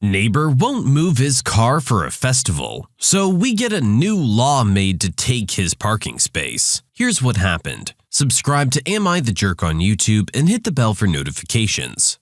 Neighbor won't move his car for a festival, so we get a new law made to take his parking space. Here's what happened. Subscribe to Am I the Jerk on YouTube and hit the bell for notifications.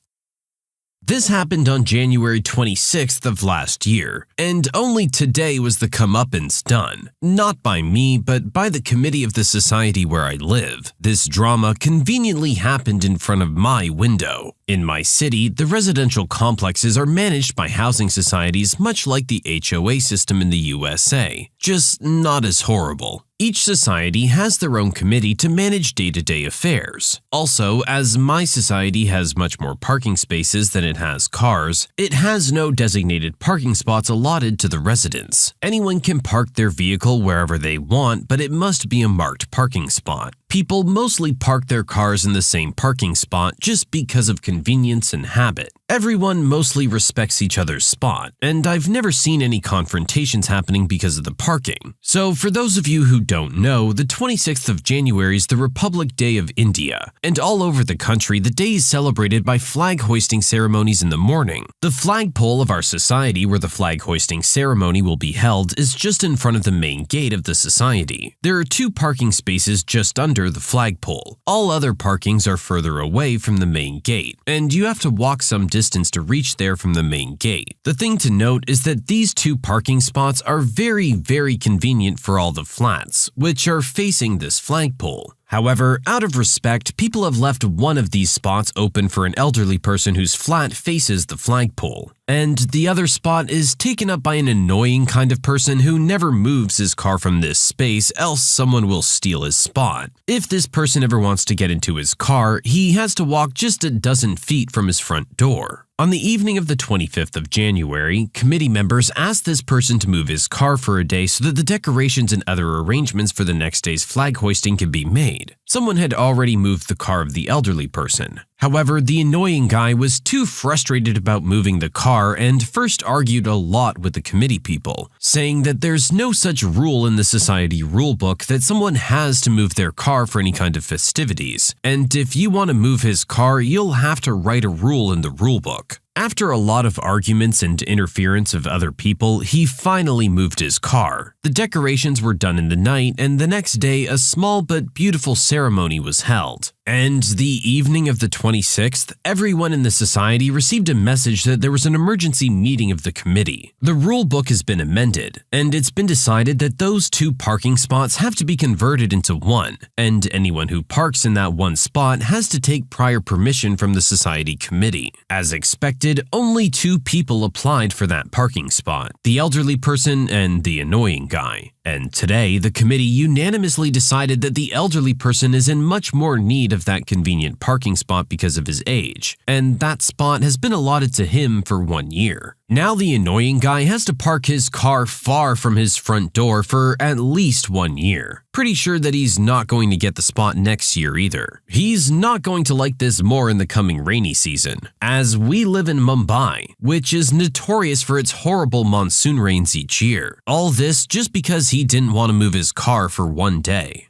This happened on January 26th of last year, and only today was the comeuppance done. Not by me, but by the committee of the society where I live. This drama conveniently happened in front of my window. In my city, the residential complexes are managed by housing societies much like the HOA system in the USA, just not as horrible. Each society has their own committee to manage day-to-day affairs. Also, as my society has much more parking spaces than it has cars, it has no designated parking spots allotted to the residents. Anyone can park their vehicle wherever they want, but it must be a marked parking spot. People mostly park their cars in the same parking spot just because of convenience and habit. Everyone mostly respects each other's spot, and I've never seen any confrontations happening because of the parking. So for those of you who don't know, the 26th of January is the Republic Day of India, and all over the country the day is celebrated by flag hoisting ceremonies in the morning. The flagpole of our society where the flag hoisting ceremony will be held is just in front of the main gate of the society. There are 2 parking spaces just under the flagpole. All other parkings are further away from the main gate, and you have to walk some distance to reach there from the main gate. The thing to note is that these 2 parking spots are very convenient for all the flats, which are facing this flagpole. However, out of respect, people have left one of these spots open for an elderly person whose flat faces the flagpole, and the other spot is taken up by an annoying kind of person who never moves his car from this space, else someone will steal his spot. If this person ever wants to get into his car, he has to walk just a dozen feet from his front door. On the evening of the 25th of January, committee members asked this person to move his car for a day so that the decorations and other arrangements for the next day's flag hoisting can be made. Someone had already moved the car of the elderly person. However, the annoying guy was too frustrated about moving the car and first argued a lot with the committee people, saying that there's no such rule in the society rulebook that someone has to move their car for any kind of festivities, and if you want to move his car, you'll have to write a rule in the rulebook. After a lot of arguments and interference of other people, he finally moved his car. The decorations were done in the night, and the next day a small but beautiful ceremony was held. And the evening of the 26th, everyone in the society received a message that there was an emergency meeting of the committee. The rule book has been amended, and it's been decided that those 2 parking spots have to be converted into 1, and anyone who parks in that 1 spot has to take prior permission from the society committee. As expected, only 2 people applied for that parking spot, the elderly person and the annoying guy. And today, the committee unanimously decided that the elderly person is in much more need of that convenient parking spot because of his age, and that spot has been allotted to him for 1 year. Now the annoying guy has to park his car far from his front door for at least 1 year. Pretty sure that he's not going to get the spot next year either. He's not going to like this more in the coming rainy season, as we live in Mumbai, which is notorious for its horrible monsoon rains each year. All this just because he didn't want to move his car for 1 day.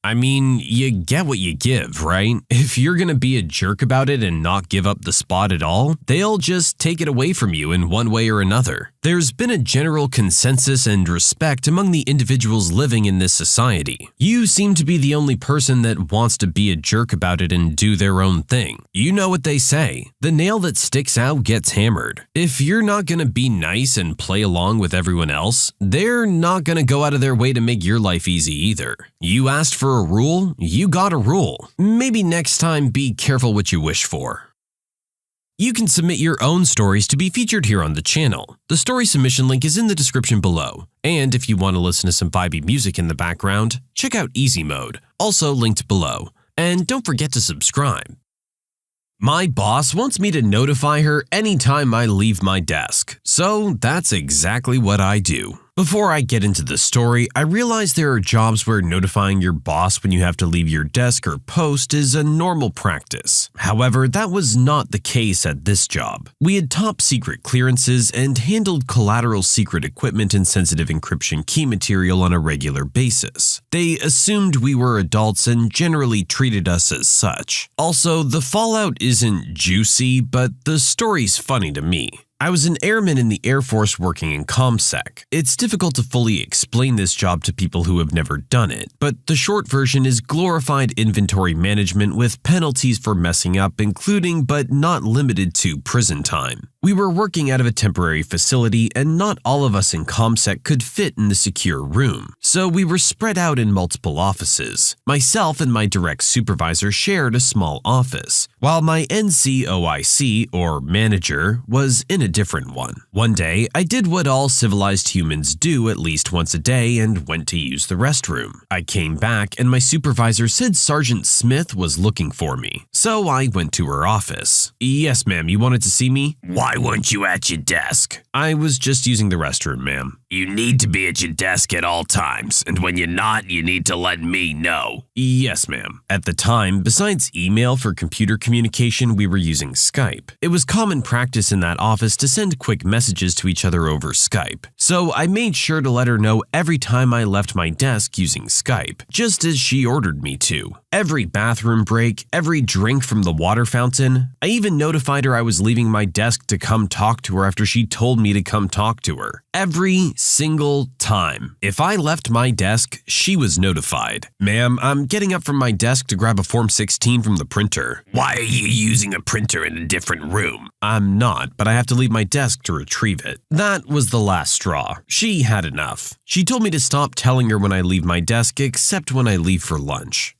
I mean, you get what you give, right? If you're gonna be a jerk about it and not give up the spot at all, they'll just take it away from you in one way or another. There's been a general consensus and respect among the individuals living in this society. You seem to be the only person that wants to be a jerk about it and do their own thing. You know what they say, the nail that sticks out gets hammered. If you're not gonna be nice and play along with everyone else, they're not gonna go out of their way to make your life easy either. You asked for a rule, you got a rule. Maybe next time be careful what you wish for. You can submit your own stories to be featured here on the channel. The story submission link is in the description below. And if you want to listen to some vibey music in the background, check out easymode, also linked below. And don't forget to subscribe. My boss wants me to notify her anytime I leave my desk, so that's exactly what I do. Before I get into the story, I realize there are jobs where notifying your boss when you have to leave your desk or post is a normal practice. However, that was not the case at this job. We had top secret clearances and handled collateral secret equipment and sensitive encryption key material on a regular basis. They assumed we were adults and generally treated us as such. Also, the fallout isn't juicy, but the story's funny to me. I was an airman in the Air Force working in ComSec. It's difficult to fully explain this job to people who have never done it, but the short version is glorified inventory management with penalties for messing up, including but not limited to prison time. We were working out of a temporary facility and not all of us in ComSec could fit in the secure room, so we were spread out in multiple offices. Myself and my direct supervisor shared a small office, while my NCOIC, or manager, was in a different one. One day, I did what all civilized humans do at least once a day and went to use the restroom. I came back and my supervisor said Sergeant Smith was looking for me, so I went to her office. "Yes, ma'am, you wanted to see me?" Why weren't you at your desk? "I was just using the restroom, ma'am." You need to be at your desk at all times, and when you're not, you need to let me know. "Yes, ma'am." At the time, besides email for computer communication, we were using Skype. It was common practice in that office to send quick messages to each other over Skype, so I made sure to let her know every time I left my desk using Skype, just as she ordered me to. Every bathroom break, every drink from the water fountain. I even notified her I was leaving my desk to come talk to her after she told me to come talk to her. Every single time. If I left my desk, she was notified. "Ma'am, I'm getting up from my desk to grab a Form 16 from the printer." Why are you using a printer in a different room? "I'm not, but I have to leave my desk to retrieve it." That was the last straw. She had enough. She told me to stop telling her when I leave my desk except when I leave for lunch.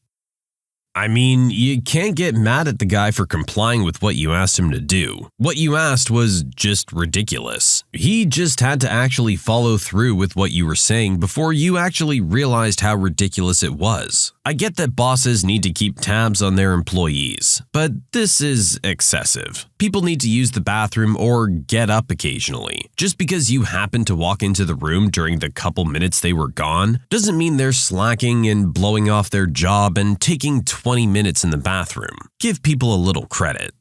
I mean, you can't get mad at the guy for complying with what you asked him to do. What you asked was just ridiculous. He just had to actually follow through with what you were saying before you actually realized how ridiculous it was. I get that bosses need to keep tabs on their employees, but this is excessive. People need to use the bathroom or get up occasionally. Just because you happened to walk into the room during the couple minutes they were gone doesn't mean they're slacking and blowing off their job and taking 20 minutes in the bathroom. Give people a little credit.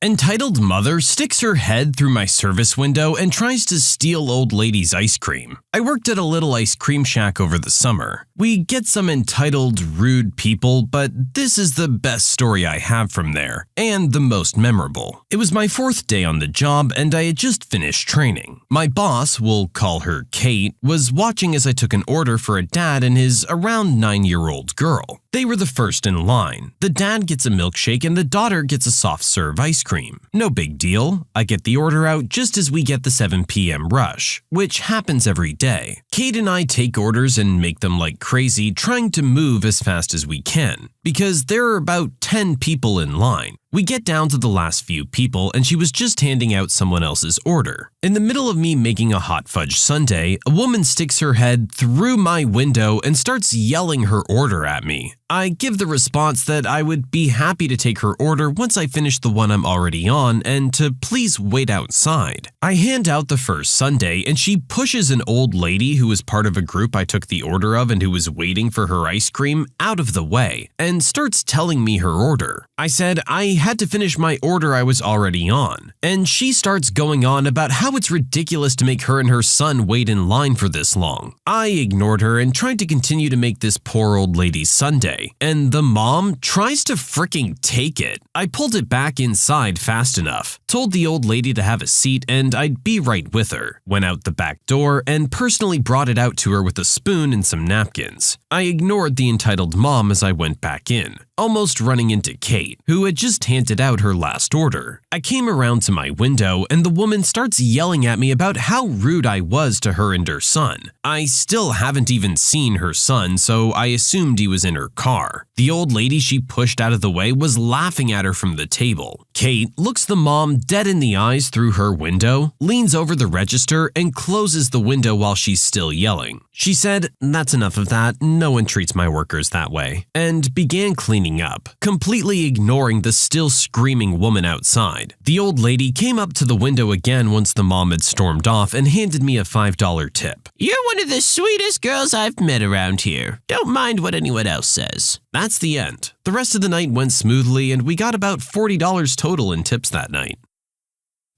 Entitled mother sticks her head through my service window and tries to steal old lady's ice cream. I worked at a little ice cream shack over the summer. We get some entitled, rude people, but this is the best story I have from there, and the most memorable. It was my 4th day on the job, and I had just finished training. My boss, we'll call her Kate, was watching as I took an order for a dad and his around 9-year-old girl. They were the first in line. The dad gets a milkshake and the daughter gets a soft serve ice cream. No big deal. I get the order out just as we get the 7 p.m. rush, which happens every day. Kate and I take orders and make them like crazy, trying to move as fast as we can, because there are about 10 people in line. We get down to the last few people and she was just handing out someone else's order. In the middle of me making a hot fudge sundae, a woman sticks her head through my window and starts yelling her order at me. I give the response that I would be happy to take her order once I finish the one I'm already on and to please wait outside. I hand out the first sundae and she pushes an old lady who was part of a group I took the order of and who was waiting for her ice cream out of the way and starts telling me her order. I said I had to finish my order I was already on, and she starts going on about how it's ridiculous to make her and her son wait in line for this long. I ignored her and tried to continue to make this poor old lady's sundae, and the mom tries to fricking take it. I pulled it back inside fast enough, told the old lady to have a seat and I'd be right with her, went out the back door and personally brought it out to her with a spoon and some napkins. I ignored the entitled mom as I went back in, almost running into Kate, who had just handed out her last order. I came around to my window and the woman starts yelling at me about how rude I was to her and her son. I still haven't even seen her son, so I assumed he was in her car. The old lady she pushed out of the way was laughing at her from the table. Kate looks the mom dead in the eyes through her window, leans over the register, and closes the window while she's still yelling. She said, "That's enough of that, no one treats my workers that way," and began cleaning up, completely ignoring the still screaming woman outside. The old lady came up to the window again once the mom had stormed off and handed me a $5 tip. "You're one of the sweetest girls I've met around here. Don't mind what anyone else says." That's the end. The rest of the night went smoothly and we got about $40 total in tips that night.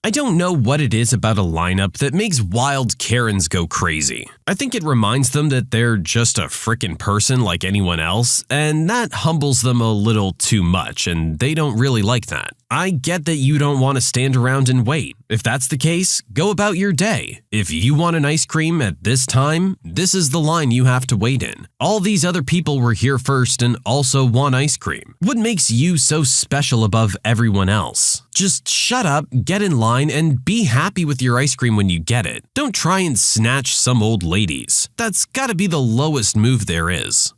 I don't know what it is about a lineup that makes wild Karens go crazy. I think it reminds them that they're just a frickin' person like anyone else, and that humbles them a little too much, and they don't really like that. I get that you don't want to stand around and wait. If that's the case, go about your day. If you want an ice cream at this time, this is the line you have to wait in. All these other people were here first and also want ice cream. What makes you so special above everyone else? Just shut up, get in line, and be happy with your ice cream when you get it. Don't try and snatch some old ladies. That's gotta be the lowest move there is.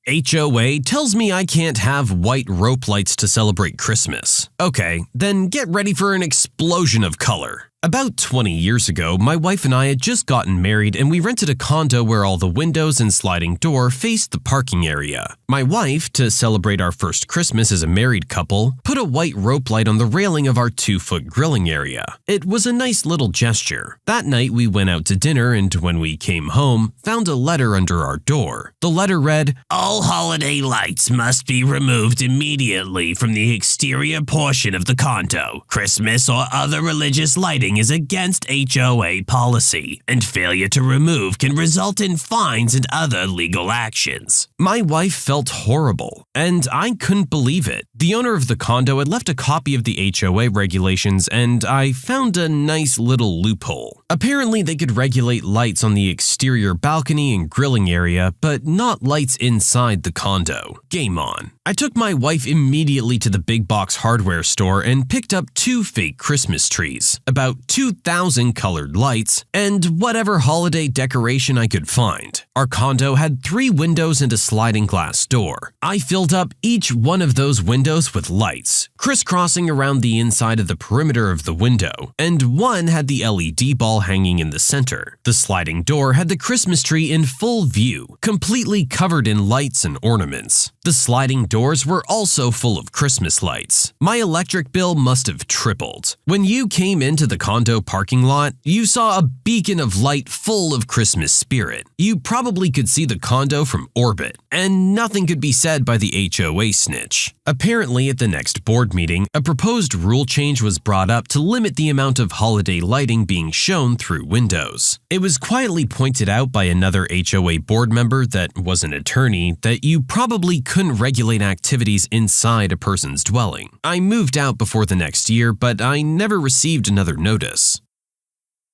HOA tells me I can't have white rope lights to celebrate Christmas. Okay, then get ready for an explosion of color. About 20 years ago, my wife and I had just gotten married and we rented a condo where all the windows and sliding door faced the parking area. My wife, to celebrate our first Christmas as a married couple, put a white rope light on the railing of our 2-foot grilling area. It was a nice little gesture. That night we went out to dinner and when we came home, found a letter under our door. The letter read, All holiday lights must be removed immediately from the exterior portion of the condo. Christmas or other religious lighting is against HOA policy, and failure to remove can result in fines and other legal actions. My wife felt horrible, and I couldn't believe it. The owner of the condo had left a copy of the HOA regulations, and I found a nice little loophole. Apparently, they could regulate lights on the exterior balcony and grilling area, but not lights inside the condo. Game on. I took my wife immediately to the big box hardware store and picked up 2 fake Christmas trees, about 2,000 colored lights, and whatever holiday decoration I could find. Our condo had 3 windows and a sliding glass door. I filled up each one of those windows with lights, crisscrossing around the inside of the perimeter of the window, and one had the LED ball hanging in the center. The sliding door had the Christmas tree in full view, completely covered in lights and ornaments. The sliding doors were also full of Christmas lights. My electric bill must have tripled. When you came into the condo parking lot, you saw a beacon of light full of Christmas spirit. You probably could see the condo from orbit, and nothing could be said by the HOA snitch. Apparently, at the next board meeting, a proposed rule change was brought up to limit the amount of holiday lighting being shown through windows. It was quietly pointed out by another HOA board member that was an attorney that you probably couldn't regulate activities inside a person's dwelling. I moved out before the next year, but I never received another notice.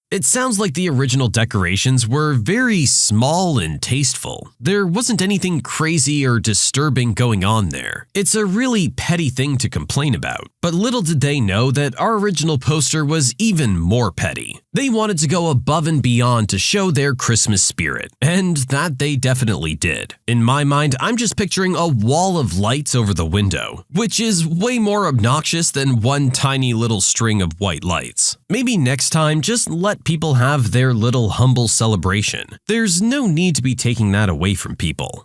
It sounds like the original decorations were very small and tasteful. There wasn't anything crazy or disturbing going on there. It's a really petty thing to complain about. But little did they know that our original poster was even more petty. They wanted to go above and beyond to show their Christmas spirit, and that they definitely did. In my mind, I'm just picturing a wall of lights over the window, which is way more obnoxious than one tiny little string of white lights. Maybe next time, just let people have their little humble celebration. There's no need to be taking that away from people.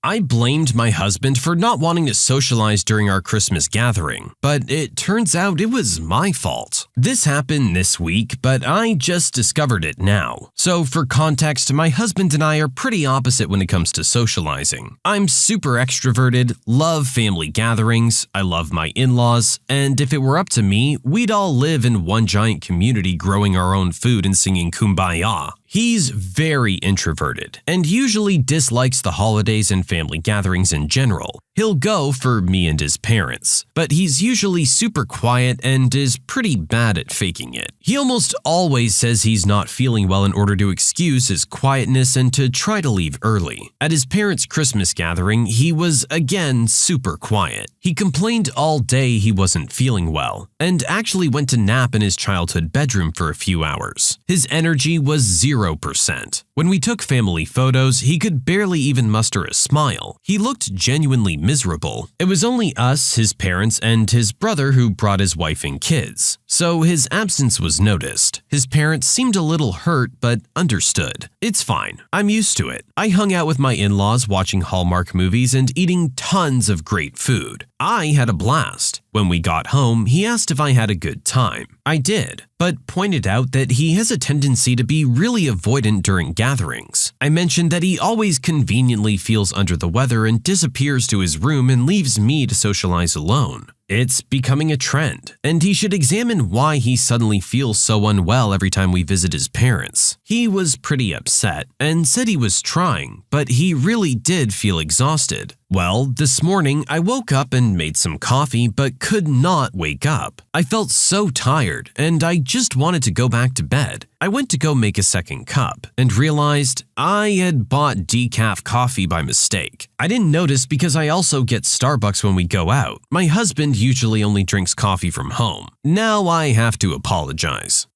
I blamed my husband for not wanting to socialize during our Christmas gathering, but it turns out it was my fault. This happened this week, but I just discovered it now. So for context, my husband and I are pretty opposite when it comes to socializing. I'm super extroverted, love family gatherings, I love my in-laws, and if it were up to me, we'd all live in one giant community growing our own food and singing Kumbaya. He's very introverted and usually dislikes the holidays and family gatherings in general. He'll go for me and his parents, but he's usually super quiet and is pretty bad at faking it. He almost always says he's not feeling well in order to excuse his quietness and to try to leave early. At his parents' Christmas gathering, he was again super quiet. He complained all day he wasn't feeling well, and actually went to nap in his childhood bedroom for a few hours. His energy was 0%. When we took family photos, he could barely even muster a smile. He looked genuinely miserable. It was only us, his parents, and his brother who brought his wife and kids, so his absence was noticed. His parents seemed a little hurt, but understood. It's fine. I'm used to it. I hung out with my in-laws watching Hallmark movies and eating tons of great food. I had a blast. When we got home, he asked if I had a good time. I did, but pointed out that he has a tendency to be really avoidant during gatherings. I mentioned that he always conveniently feels under the weather and disappears to his room and leaves me to socialize alone. It's becoming a trend, and he should examine why he suddenly feels so unwell every time we visit his parents. He was pretty upset and said he was trying, but he really did feel exhausted. Well, this morning I woke up and made some coffee but could not wake up. I felt so tired and I just wanted to go back to bed. I went to go make a second cup and realized I had bought decaf coffee by mistake. I didn't notice because I also get Starbucks when we go out. My husband usually only drinks coffee from home. Now I have to apologize.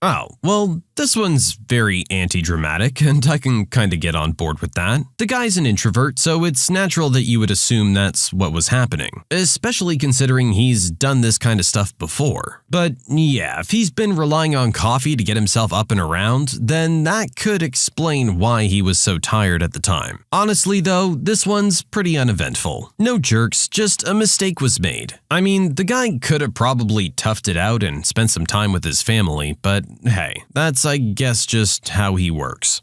Oh, well, this one's very anti-dramatic, and I can kinda get on board with that. The guy's an introvert, so it's natural that you would assume that's what was happening, especially considering he's done this kind of stuff before. But yeah, if he's been relying on coffee to get himself up and around, then that could explain why he was so tired at the time. Honestly though, this one's pretty uneventful. No jerks, just a mistake was made. I mean, the guy could have probably toughed it out and spent some time with his family, but hey, that's I guess just how he works.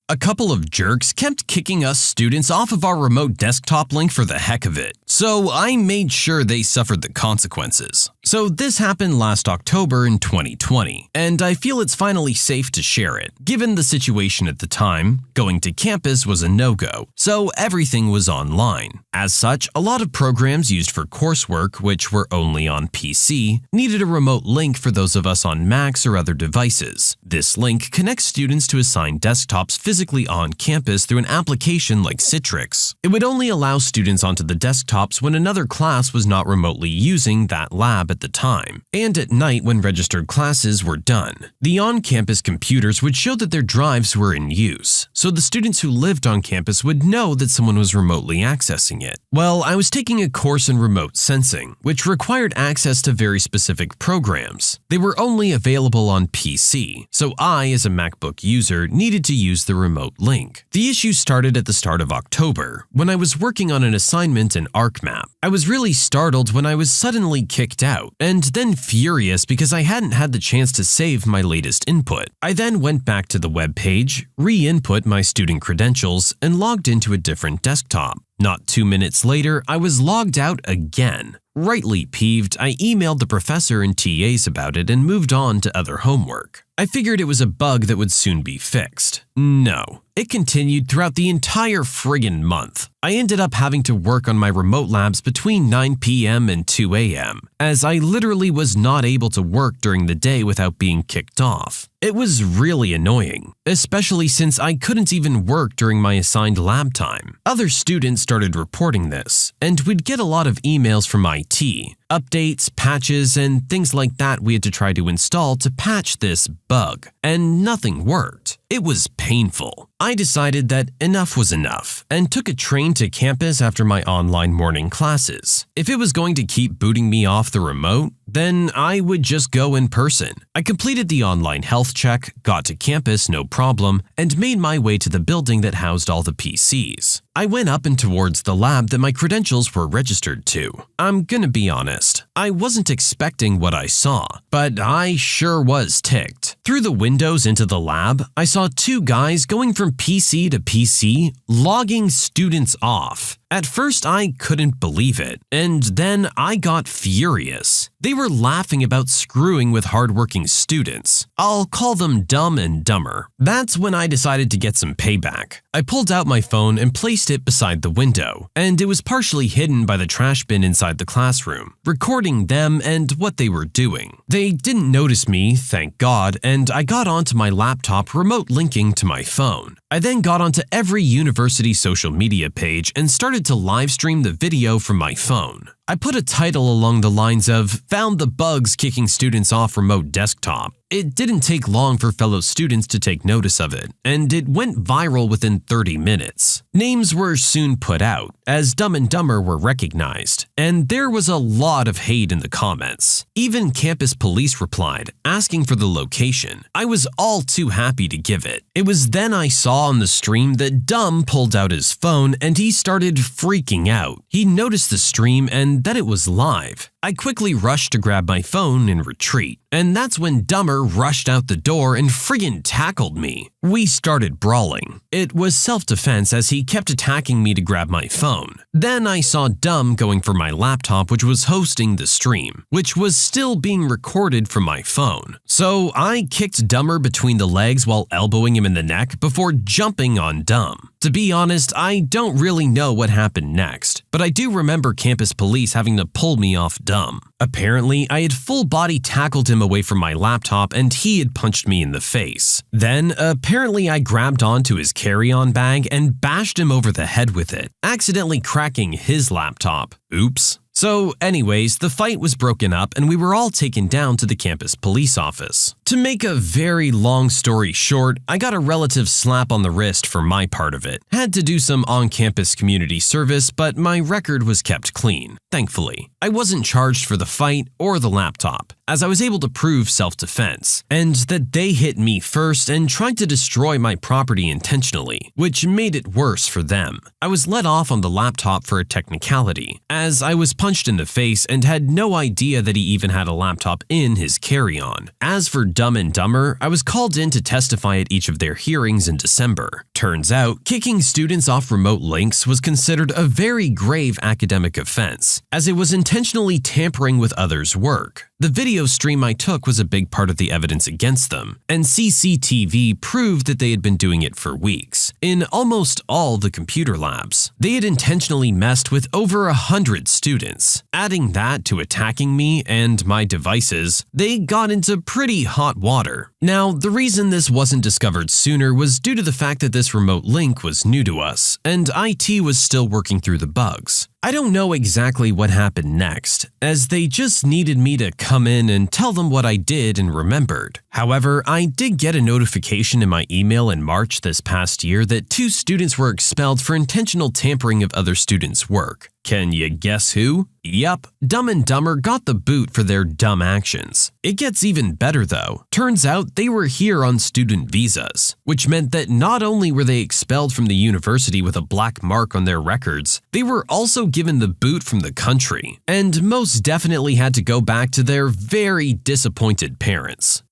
A couple of jerks kept kicking us students off of our remote desktop link for the heck of it, so I made sure they suffered the consequences. So this happened last October in 2020, and I feel it's finally safe to share it. Given the situation at the time, going to campus was a no-go, so everything was online. As such, a lot of programs used for coursework, which were only on PC, needed a remote link for those of us on Macs or other devices. This link connects students to assigned desktops physically on campus through an application like Citrix. It would only allow students onto the desktops when another class was not remotely using that lab at the time, and at night when registered classes were done. The on-campus computers would show that their drives were in use, so the students who lived on campus would know that someone was remotely accessing it. Well, I was taking a course in remote sensing, which required access to very specific programs. They were only available on PC, so I, as a MacBook user, needed to use the remote link. The issue started at the start of October, when I was working on an assignment in ArcMap. I was really startled when I was suddenly kicked out, and then furious because I hadn't had the chance to save my latest input. I then went back to the web page, re-input my student credentials, and logged into a different desktop. Not 2 minutes later, I was logged out again. Rightly peeved, I emailed the professor and TAs about it and moved on to other homework. I figured it was a bug that would soon be fixed. No, it continued throughout the entire friggin' month. I ended up having to work on my remote labs between 9 p.m. and 2 a.m., as I literally was not able to work during the day without being kicked off. It was really annoying, especially since I couldn't even work during my assigned lab time. Other students started reporting this, and we'd get a lot of emails from IT, updates, patches, and things like that we had to try to install to patch this bug, and nothing worked. It was painful. I decided that enough was enough and took a train to campus after my online morning classes. If it was going to keep booting me off the remote, then I would just go in person. I completed the online health check, got to campus no problem, and made my way to the building that housed all the PCs. I went up and towards the lab that my credentials were registered to. I'm gonna be honest, I wasn't expecting what I saw, but I sure was ticked. Through the windows into the lab, I saw two guys going from PC to PC, logging students off. At first, I couldn't believe it, and then I got furious. They were laughing about screwing with hardworking students. I'll call them dumb and dumber. That's when I decided to get some payback. I pulled out my phone and placed it beside the window, and it was partially hidden by the trash bin inside the classroom, recording them and what they were doing. They didn't notice me, thank God, and I got onto my laptop remote linking to my phone. I then got onto every university social media page and started to live stream the video from my phone. I put a title along the lines of "Found the bugs kicking students off remote desktop." It didn't take long for fellow students to take notice of it, and it went viral within 30 minutes. Names were soon put out, as Dumb and Dumber were recognized, and there was a lot of hate in the comments. Even campus police replied, asking for the location. I was all too happy to give it. It was then I saw on the stream that Dumb pulled out his phone and he started freaking out. He noticed the stream and that it was live. I quickly rushed to grab my phone and retreat. and that's when Dumber rushed out the door and friggin' tackled me. We started brawling. It was self-defense as he kept attacking me to grab my phone. Then I saw Dumb going for my laptop, which was hosting the stream, which was still being recorded from my phone. So I kicked Dumber between the legs while elbowing him in the neck before jumping on Dumb. To be honest, I don't really know what happened next, but I do remember campus police having to pull me off Dumb. Apparently, I had full body tackled him away from my laptop and he had punched me in the face. Then, apparently I grabbed onto his carry-on bag and bashed him over the head with it, accidentally cracking his laptop. Oops. So anyways, the fight was broken up and we were all taken down to the campus police office. To make a very long story short, I got a relative slap on the wrist for my part of it. Had to do some on-campus community service, but my record was kept clean, thankfully. I wasn't charged for the fight or the laptop, as I was able to prove self-defense, and that they hit me first and tried to destroy my property intentionally, which made it worse for them. I was let off on the laptop for a technicality, as I was punched in the face and had no idea that he even had a laptop in his carry-on. As for Dumb and Dumber, I was called in to testify at each of their hearings in December. Turns out, kicking students off remote links was considered a very grave academic offense, as it was intentionally tampering with others' work. The video stream I took was a big part of the evidence against them, and CCTV proved that they had been doing it for weeks. In almost all the computer labs, they had intentionally messed with over 100 students. Adding that to attacking me and my devices, they got into pretty hot water. Now, the reason this wasn't discovered sooner was due to the fact that this remote link was new to us, and IT was still working through the bugs. I don't know exactly what happened next, as they just needed me to come in and tell them what I did and remembered. However, I did get a notification in my email in March this past year that 2 students were expelled for intentional tampering of other students' work. Can you guess who? Yup, Dumb and Dumber got the boot for their dumb actions. It gets even better though. Turns out they were here on student visas, which meant that not only were they expelled from the university with a black mark on their records, they were also given the boot from the country, and most definitely had to go back to their very disappointed parents.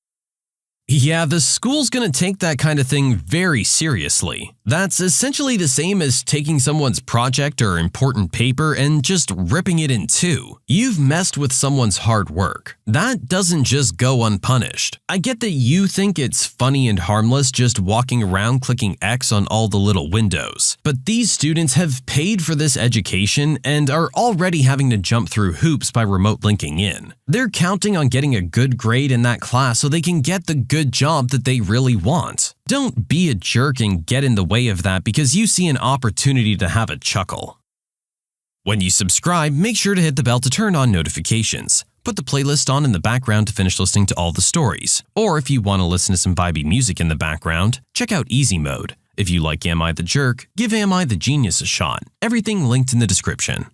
Yeah, the school's gonna take that kind of thing very seriously. That's essentially the same as taking someone's project or important paper and just ripping it in two. You've messed with someone's hard work. That doesn't just go unpunished. I get that you think it's funny and harmless just walking around clicking X on all the little windows, but these students have paid for this education and are already having to jump through hoops by remote linking in. They're counting on getting a good grade in that class so they can get the good job that they really want. Don't be a jerk and get in the way of that because you see an opportunity to have a chuckle. When you subscribe, make sure to hit the bell to turn on notifications. Put the playlist on in the background to finish listening to all the stories. Or if you want to listen to some vibey music in the background, check out Easy Mode. If you like Am I the Jerk, give Am I the Genius a shot. Everything linked in the description.